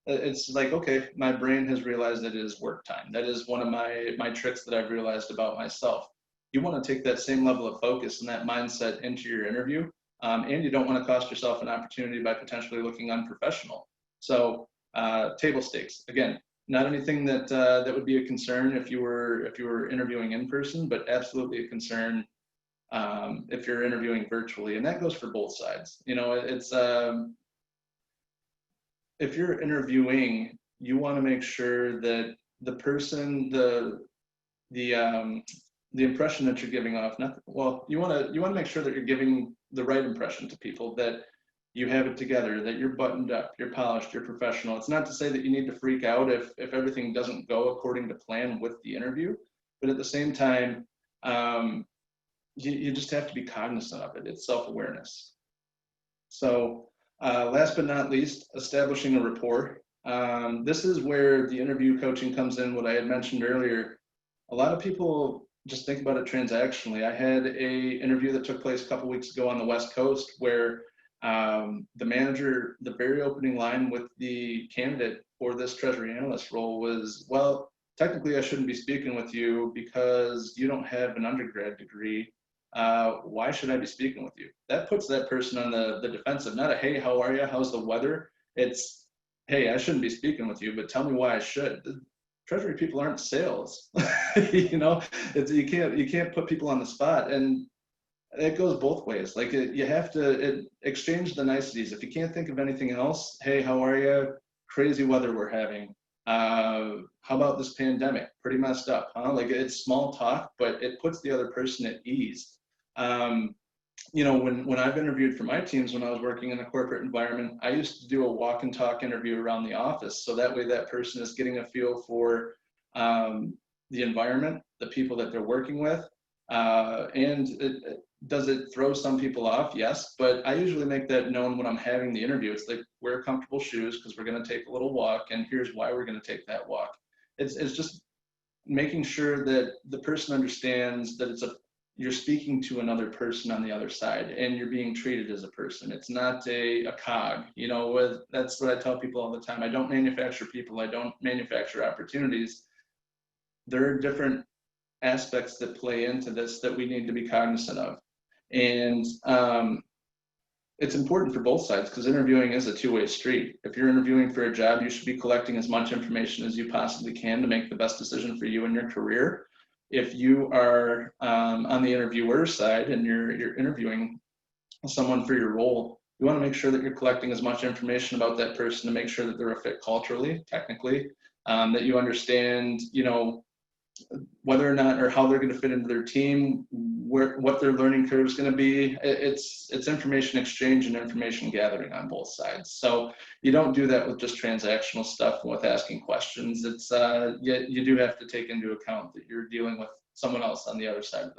[SPEAKER 2] it's like, okay, my brain has realized that it is work time. That is one of my tricks that I've realized about myself. You want to take that same level of focus and that mindset into your interview, and you don't want to cost yourself an opportunity by potentially looking unprofessional. So table stakes, again, not anything that would be a concern if you were interviewing in person, but absolutely a concern if you're interviewing virtually, and that goes for both sides. It's if you're interviewing, you want to make sure that the person, the impression that you're giving off, you want to make sure that you're giving the right impression to people, that you have it together, that you're buttoned up, you're polished, you're professional. It's not to say that you need to freak out if everything doesn't go according to plan with the interview, but at the same time, you just have to be cognizant of it. It's self-awareness. So last but not least, establishing a rapport. This is where the interview coaching comes in, what I had mentioned earlier. A lot of people just think about it transactionally. I had a interview that took place a couple weeks ago on the West Coast where the manager, the very opening line with the candidate for this Treasury Analyst role was, well, technically I shouldn't be speaking with you because you don't have an undergrad degree. Why should I be speaking with you? That puts that person on the defensive, not a, hey, how are you? How's the weather? It's, hey, I shouldn't be speaking with you, but tell me why I should. Treasury people aren't sales. You can't put people on the spot, and it goes both ways. Like you have to exchange the niceties. If you can't think of anything else, hey, how are you? Crazy weather we're having. How about this pandemic? Pretty messed up, huh? Like, it's small talk, but it puts the other person at ease. You know, when I've interviewed for my teams, when I was working in a corporate environment, I used to do a walk and talk interview around the office. So that way that person is getting a feel for the environment, the people that they're working with. Does it throw some people off? Yes, but I usually make that known when I'm having the interview. It's like, wear comfortable shoes because we're going to take a little walk, and here's why we're going to take that walk. It's just making sure that the person understands that you're speaking to another person on the other side, and you're being treated as a person. It's not a cog. You know, that's what I tell people all the time. I don't manufacture people. I don't manufacture opportunities. There are different aspects that play into this that we need to be cognizant of. And it's important for both sides, because interviewing is a two-way street. If you're interviewing for a job, you should be collecting as much information as you possibly can to make the best decision for you and your career. If you are on the interviewer side and you're interviewing someone for your role, you want to make sure that you're collecting as much information about that person to make sure that they're a fit culturally, technically, that you understand, you know, whether or not or how they're going to fit into their team, what their learning curve is going to be. It's information exchange and information gathering on both sides. So you don't do that with just transactional stuff and with asking questions. It's you do have to take into account that you're dealing with someone else on the other side of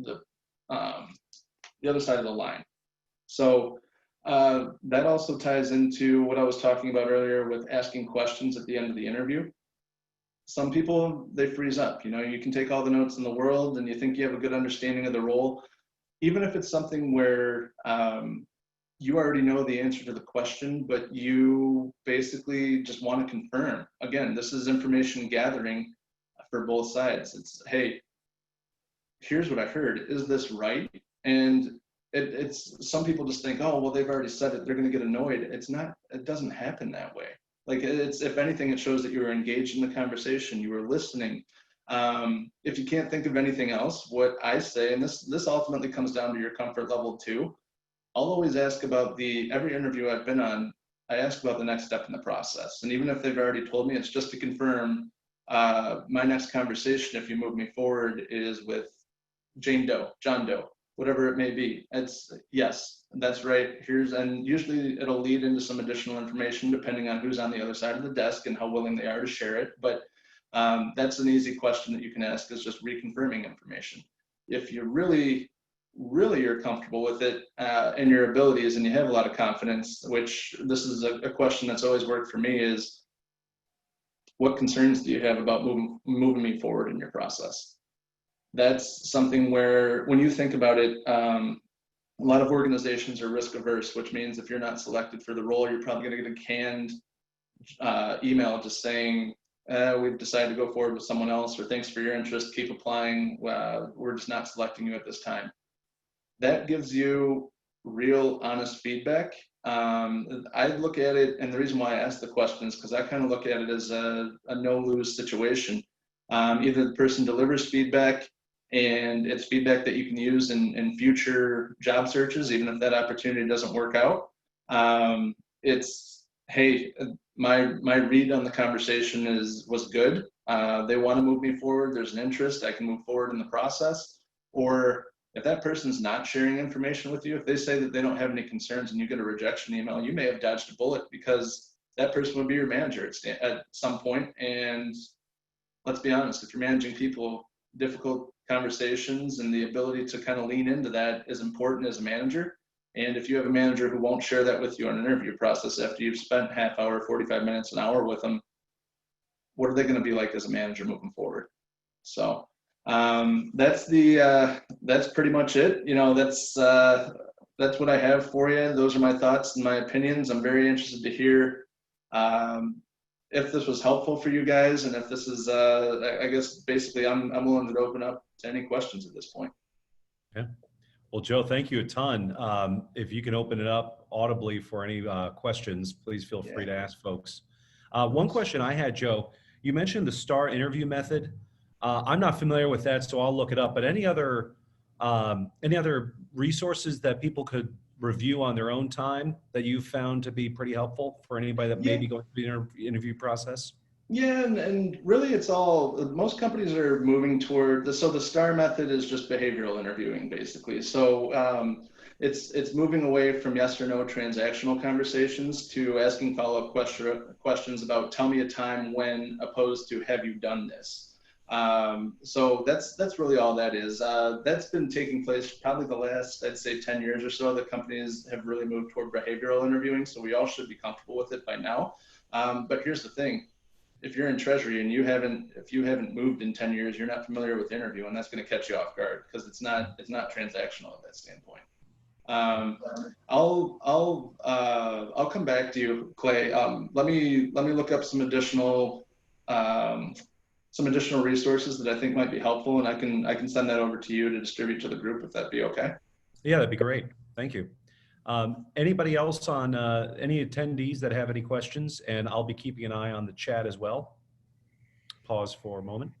[SPEAKER 2] the other side of the line. So that also ties into what I was talking about earlier with asking questions at the end of the interview. Some people, they freeze up. You know, you can take all the notes in the world and you think you have a good understanding of the role. Even if it's something where you already know the answer to the question, but you basically just want to confirm. Again, this is information gathering for both sides. It's, hey, here's what I heard. Is this right? And it's some people just think, oh, well, they've already said it, they're going to get annoyed. It's not, it doesn't happen that way. Like, it's, if anything, it shows that you were engaged in the conversation, you were listening. If you can't think of anything else, what I say, and this ultimately comes down to your comfort level too, I'll always ask about every interview I've been on, I ask about the next step in the process. And even if they've already told me, it's just to confirm my next conversation, if you move me forward, is with Jane Doe, John Doe, whatever it may be. It's yes, that's right. And usually it'll lead into some additional information depending on who's on the other side of the desk and how willing they are to share it. But that's an easy question that you can ask, is just reconfirming information. If you really are comfortable with it and your abilities and you have a lot of confidence, which this is a question that's always worked for me, is what concerns do you have about moving me forward in your process? That's something where, when you think about it, a lot of organizations are risk averse, which means if you're not selected for the role, you're probably going to get a canned email just saying, we've decided to go forward with someone else, or thanks for your interest, keep applying, we're just not selecting you at this time. That gives you real, honest feedback. I look at it, and the reason why I ask the question is because I kind of look at it as a no-lose situation. Either the person delivers feedback, and it's feedback that you can use in future job searches, even if that opportunity doesn't work out. It's, hey, my read on the conversation was good. They want to move me forward. There's an interest. I can move forward in the process. Or if that person's not sharing information with you, if they say that they don't have any concerns and you get a rejection email, you may have dodged a bullet, because that person would be your manager at some point. And let's be honest, if you're managing people, difficult conversations and the ability to kind of lean into that is important as a manager. And if you have a manager who won't share that with you in an interview process after you've spent half hour, 45 minutes, an hour with them, what are they going to be like as a manager moving forward? So that's pretty much it. You know, that's what I have for you. Those are my thoughts and my opinions. I'm very interested to hear if this was helpful for you guys, and if this is, I guess basically I'm willing to open up to any questions at this point.
[SPEAKER 1] Yeah. Well, Joe, thank you a ton. If you can open it up audibly for any questions, please feel free to ask folks. One question I had, Joe, you mentioned the STAR interview method. I'm not familiar with that, so I'll look it up. But any other resources that people could review on their own time that you've found to be pretty helpful for anybody that may be going through the interview process?
[SPEAKER 2] Yeah, and really it's all, most companies are moving toward so the STAR method is just behavioral interviewing basically. So it's moving away from yes or no transactional conversations to asking follow-up questions about tell me a time when, opposed to have you done this. So that's really all that is. That's been taking place probably the last, I'd say, 10 years or so. The companies have really moved toward behavioral interviewing, so we all should be comfortable with it by now. But here's the thing, if you're in treasury and if you haven't moved in 10 years, you're not familiar with interview, and that's going to catch you off guard because it's not transactional at that standpoint. um, I'll come back to you, Clay. Let me look up um, some additional resources that I think might be helpful, and I can send that over to you to distribute to the group if that'd be okay.
[SPEAKER 1] Yeah, that'd be great. Thank you. Anybody else on any attendees that have any questions? And I'll be keeping an eye on the chat as well. Pause for a moment.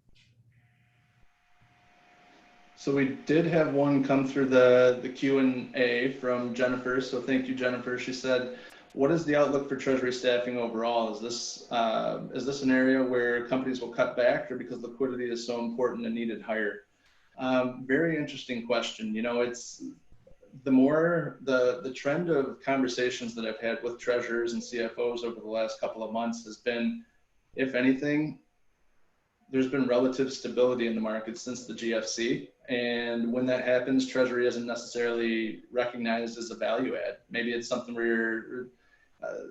[SPEAKER 2] So we did have one come through the Q&A from Jennifer. So thank you, Jennifer. She said, "What is the outlook for Treasury staffing overall? Is this an area where companies will cut back, or because liquidity is so important and needed higher?" Very interesting question. You know, it's the trend of conversations that I've had with treasurers and CFOs over the last couple of months has been, if anything, there's been relative stability in the market since the GFC. And when that happens, Treasury isn't necessarily recognized as a value add. Maybe it's something where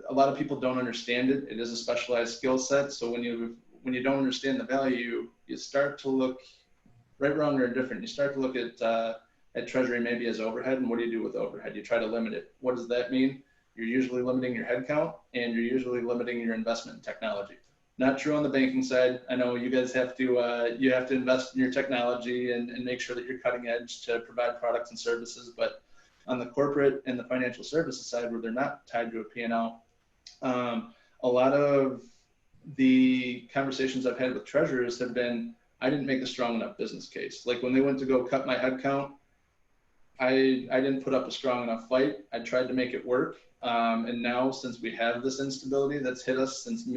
[SPEAKER 2] a lot of people don't understand it. It is a specialized skill set. So when you don't understand the value, you start to look, right, wrong, or indifferent, you start to look at Treasury maybe as overhead. And what do you do with overhead? You try to limit it. What does that mean? You're usually limiting your headcount, and you're usually limiting your investment in technology. Not true on the banking side. I know you guys have to invest in your technology and make sure that you're cutting edge to provide products and services. But on the corporate and the financial services side, where they're not tied to a P&L, a lot of the conversations I've had with treasurers have been, I didn't make a strong enough business case. Like when they went to go cut my headcount, I didn't put up a strong enough fight. I tried to make it work. And now, since we have this instability that's hit us since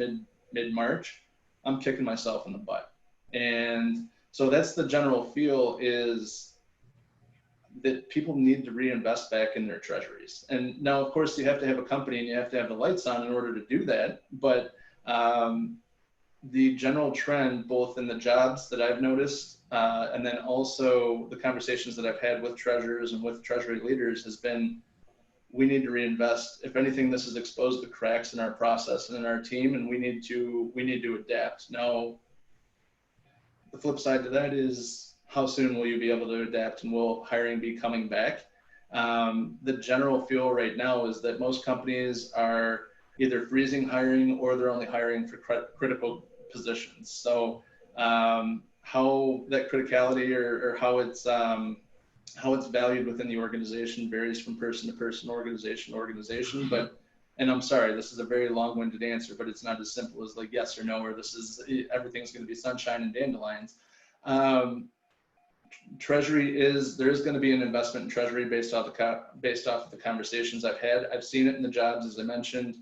[SPEAKER 2] mid-March, I'm kicking myself in the butt. And so that's the general feel, is that people need to reinvest back in their treasuries. And now, of course, you have to have a company and you have to have the lights on in order to do that. But the general trend, both in the jobs that I've noticed, and then also the conversations that I've had with treasurers and with treasury leaders, has been, we need to reinvest. If anything, this has exposed the cracks in our process and in our team, and we need to adapt. Now, the flip side to that is, how soon will you be able to adapt, and will hiring be coming back? The general feel right now is that most companies are either freezing hiring, or they're only hiring for critical positions. So how that criticality, or how it's valued within the organization, varies from person to person, organization to organization. But, and I'm sorry, this is a very long-winded answer, but it's not as simple as like yes or no, or everything's going to be sunshine and dandelions. There is going to be an investment in Treasury based off of the conversations I've had. I've seen it in the jobs, as I mentioned.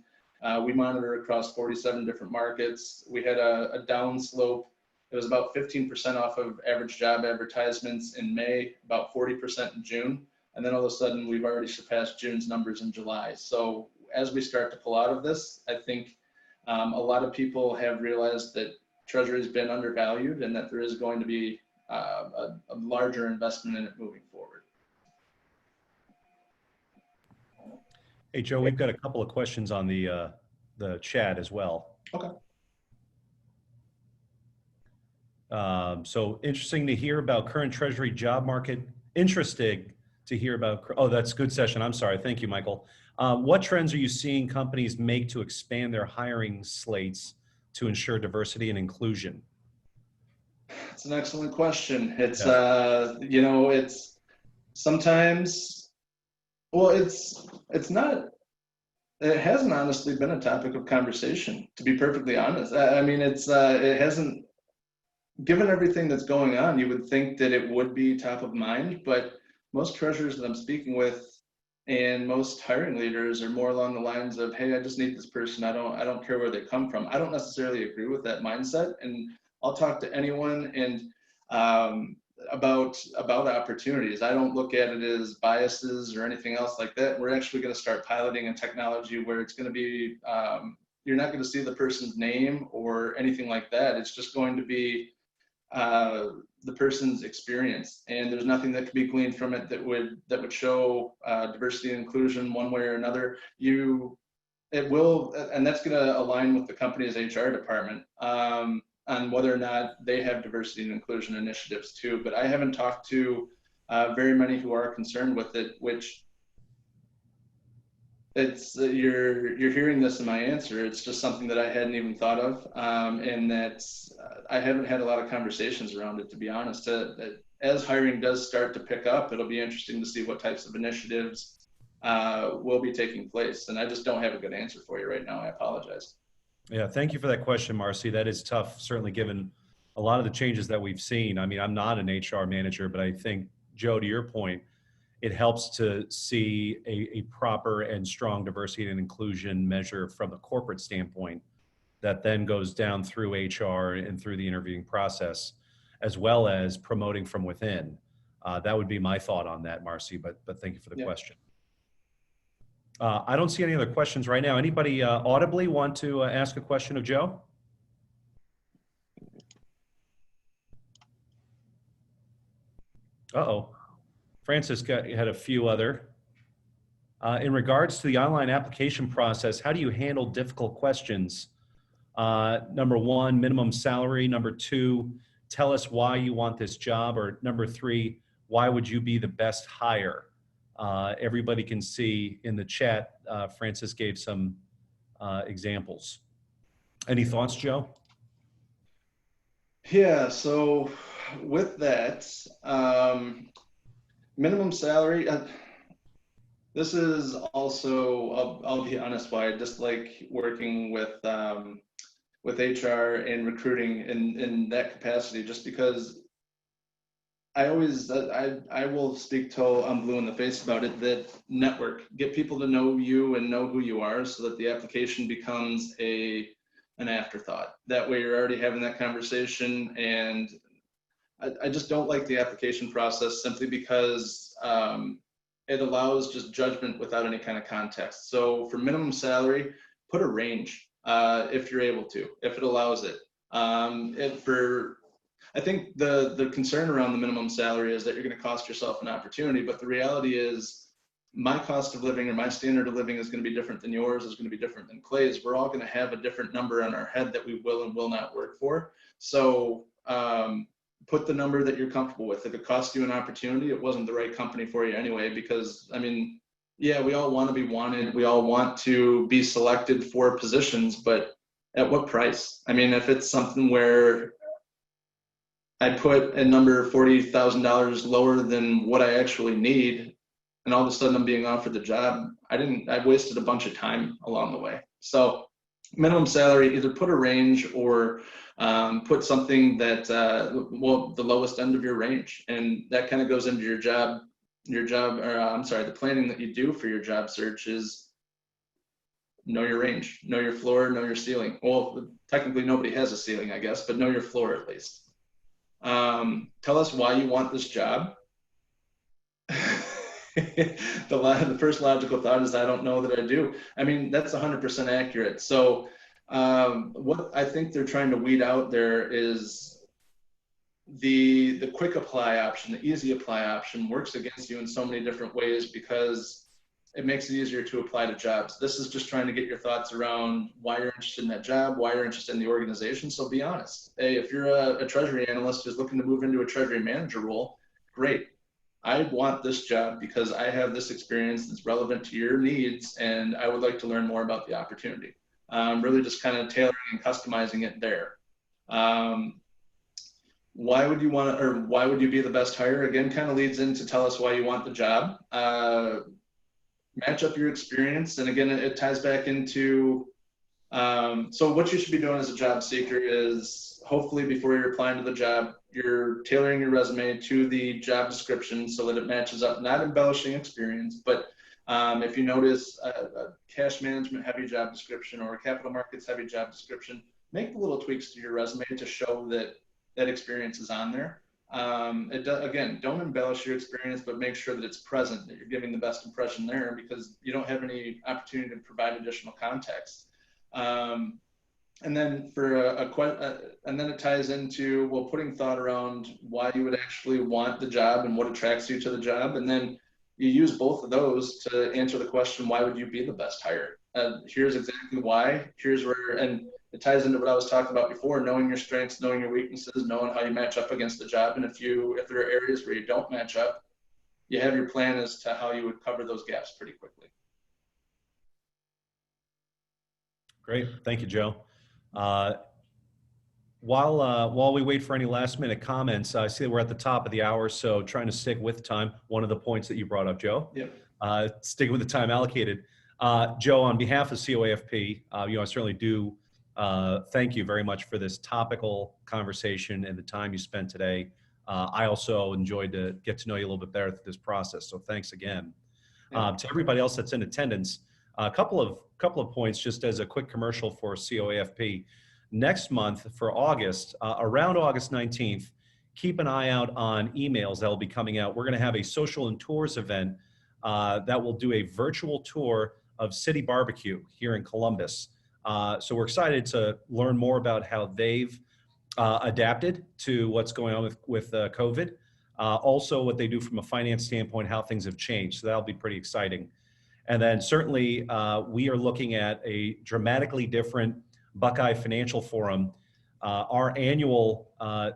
[SPEAKER 2] We monitor across 47 different markets. We had a down slope. It was about 15% off of average job advertisements in May, about 40% in June. And then all of a sudden, we've already surpassed June's numbers in July. So as we start to pull out of this, I think a lot of people have realized that Treasury has been undervalued, and that there is going to be a larger investment in it moving forward.
[SPEAKER 1] Hey, Joe, we've got a couple of questions on the chat as well.
[SPEAKER 2] Okay.
[SPEAKER 1] So interesting to hear about current Treasury job market. Interesting to hear about, oh, that's good session. I'm sorry. Thank you, Michael. What trends are you seeing companies make to expand their hiring slates to ensure diversity and inclusion?
[SPEAKER 2] It's an excellent question. It's, it's sometimes, well, it's not, it hasn't honestly been a topic of conversation, to be perfectly honest. I mean, it hasn't, given everything that's going on, you would think that it would be top of mind, but most treasurers that I'm speaking with And most hiring leaders are more along the lines of, hey, I just need this person. I don't care where they come from. I don't necessarily agree with that mindset. And I'll talk to anyone and about opportunities. I don't look at it as biases or anything else like that. We're actually going to start piloting a technology where it's going to be you're not going to see the person's name or anything like that. It's just going to be the person's experience, and there's nothing that could be gleaned from it that would show diversity and inclusion one way or another. It will, and that's going to align with the company's HR department on whether or not they have diversity and inclusion initiatives too. But I haven't talked to very many who are concerned with it, which it's you're hearing this in my answer. It's just something that I hadn't even thought of, and that I haven't had a lot of conversations around it, to be honest. As hiring does start to pick up, it'll be interesting to see what types of initiatives will be taking place. And I just don't have a good answer for you right now. I apologize.
[SPEAKER 1] Yeah, thank you for that question, Marcy. That is tough, certainly given a lot of the changes that we've seen. I mean, I'm not an HR manager, but I think, Joe, to your point, it helps to see a proper and strong diversity and inclusion measure from the corporate standpoint that then goes down through HR and through the interviewing process, as well as promoting from within. That would be my thought on that, Marcy, but thank you for the question. I don't see any other questions right now. Anybody audibly want to ask a question of Joe? Uh-oh. Francis had a few other. In regards to the online application process, how do you handle difficult questions? Number one, minimum salary. Number two, tell us why you want this job. Or number three, why would you be the best hire? Everybody can see in the chat, Francis gave some examples. Any thoughts, Joe?
[SPEAKER 2] Yeah, so with that, minimum salary, this is also, I'll be honest, why I dislike working with HR and recruiting in that capacity, just because I will speak till I'm blue in the face about it, that network, get people to know you and know who you are so that the application becomes an afterthought. That way you're already having that conversation, and I just don't like the application process simply because it allows just judgment without any kind of context. So for minimum salary, put a range if you're able to, if it allows it. I think the concern around the minimum salary is that you're going to cost yourself an opportunity, but the reality is my cost of living or my standard of living is going to be different than yours, is going to be different than Clay's. We're all going to have a different number in our head that we will and will not work for. So put the number that you're comfortable with. If it costs you an opportunity, it wasn't the right company for you anyway, because I mean, yeah, we all want to be wanted. We all want to be selected for positions, but at what price? I mean, if it's something where I put a number $40,000 lower than what I actually need, and all of a sudden I'm being offered the job, I wasted a bunch of time along the way. So minimum salary, either put a range or put something that, well, the lowest end of your range. And that kind of goes into the planning that you do for your job search is know your range, know your floor, know your ceiling. Well, technically nobody has a ceiling, I guess, but know your floor at least. Tell us why you want this job. The first logical thought is, I don't know that I do. I mean, that's 100% accurate. So what I think they're trying to weed out there is the quick apply option, the easy apply option works against you in so many different ways because it makes it easier to apply to jobs. This is just trying to get your thoughts around why you're interested in that job, why you're interested in the organization. So be honest. Hey, if you're a treasury analyst who's looking to move into a treasury manager role, great. I want this job because I have this experience that's relevant to your needs, and I would like to learn more about the opportunity. Really just kind of tailoring and customizing it there. Why would you want to, or why would you be the best hire? Again, kind of leads into tell us why you want the job. Match up your experience. And again, it ties back into, so what you should be doing as a job seeker is hopefully before you're applying to the job, you're tailoring your resume to the job description so that it matches up, not embellishing experience, but If you notice a cash management heavy job description or a capital markets heavy job description, make the little tweaks to your resume to show that that experience is on there. Again, don't embellish your experience, but make sure that it's present, that you're giving the best impression there, because you don't have any opportunity to provide additional context. And then and then it ties into, well, putting thought around why you would actually want the job and what attracts you to the job. And then you use both of those to answer the question, why would you be the best hire? Here's exactly why. Here's where, and it ties into what I was talking about before, knowing your strengths, knowing your weaknesses, knowing how you match up against the job. And if there are areas where you don't match up, you have your plan as to how you would cover those gaps pretty quickly.
[SPEAKER 1] Great. Thank you, Joe. While we wait for any last minute comments, I see that we're at the top of the hour, so trying to stick with time. One of the points that you brought up, Joe.
[SPEAKER 2] Yep.
[SPEAKER 1] Sticking with the time allocated. Joe, on behalf of COAFP, I certainly do thank you very much for this topical conversation and the time you spent today. I also enjoyed to get to know you a little bit better through this process, so thanks again. To everybody else that's in attendance, a couple of points just as a quick commercial for COAFP. Next month for August, around August 19th, keep an eye out on emails that will be coming out. We're going to have a social and tours event that will do a virtual tour of City Barbecue here in Columbus. So we're excited to learn more about how they've adapted to what's going on with COVID. Also what they do from a finance standpoint, how things have changed. So that'll be pretty exciting. And then certainly we are looking at a dramatically different Buckeye Financial Forum. Our annual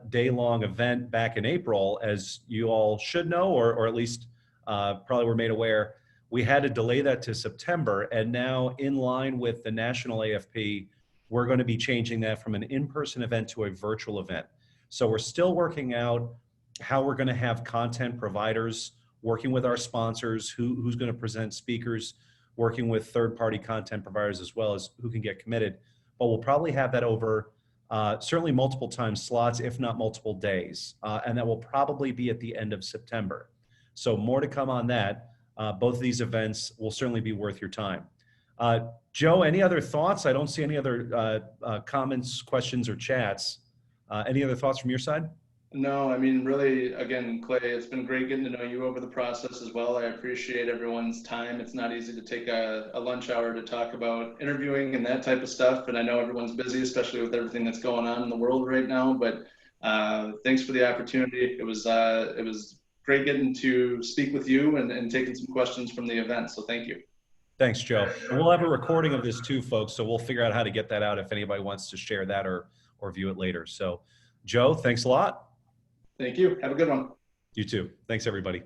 [SPEAKER 1] day-long event back in April, as you all should know, or at least probably were made aware, we had to delay that to September, and now in line with the national AFP, we're going to be changing that from an in-person event to a virtual event. So we're still working out how we're going to have content providers working with our sponsors, who's going to present speakers, working with third-party content providers as well as who can get committed. But we'll probably have that over certainly multiple time slots, if not multiple days. And that will probably be at the end of September. So more to come on that. Both of these events will certainly be worth your time. Joe, any other thoughts? I don't see any other comments, questions, or chats. Any other thoughts from your side?
[SPEAKER 2] No, I mean, really, again, Clay, it's been great getting to know you over the process as well. I appreciate everyone's time. It's not easy to take a lunch hour to talk about interviewing and that type of stuff. And I know everyone's busy, especially with everything that's going on in the world right now. But thanks for the opportunity. It was great getting to speak with you and taking some questions from the event. So thank you.
[SPEAKER 1] Thanks, Joe. And we'll have a recording of this too, folks. So we'll figure out how to get that out if anybody wants to share that or view it later. So Joe, thanks a lot.
[SPEAKER 2] Thank you. Have a good one.
[SPEAKER 1] You too. Thanks, everybody.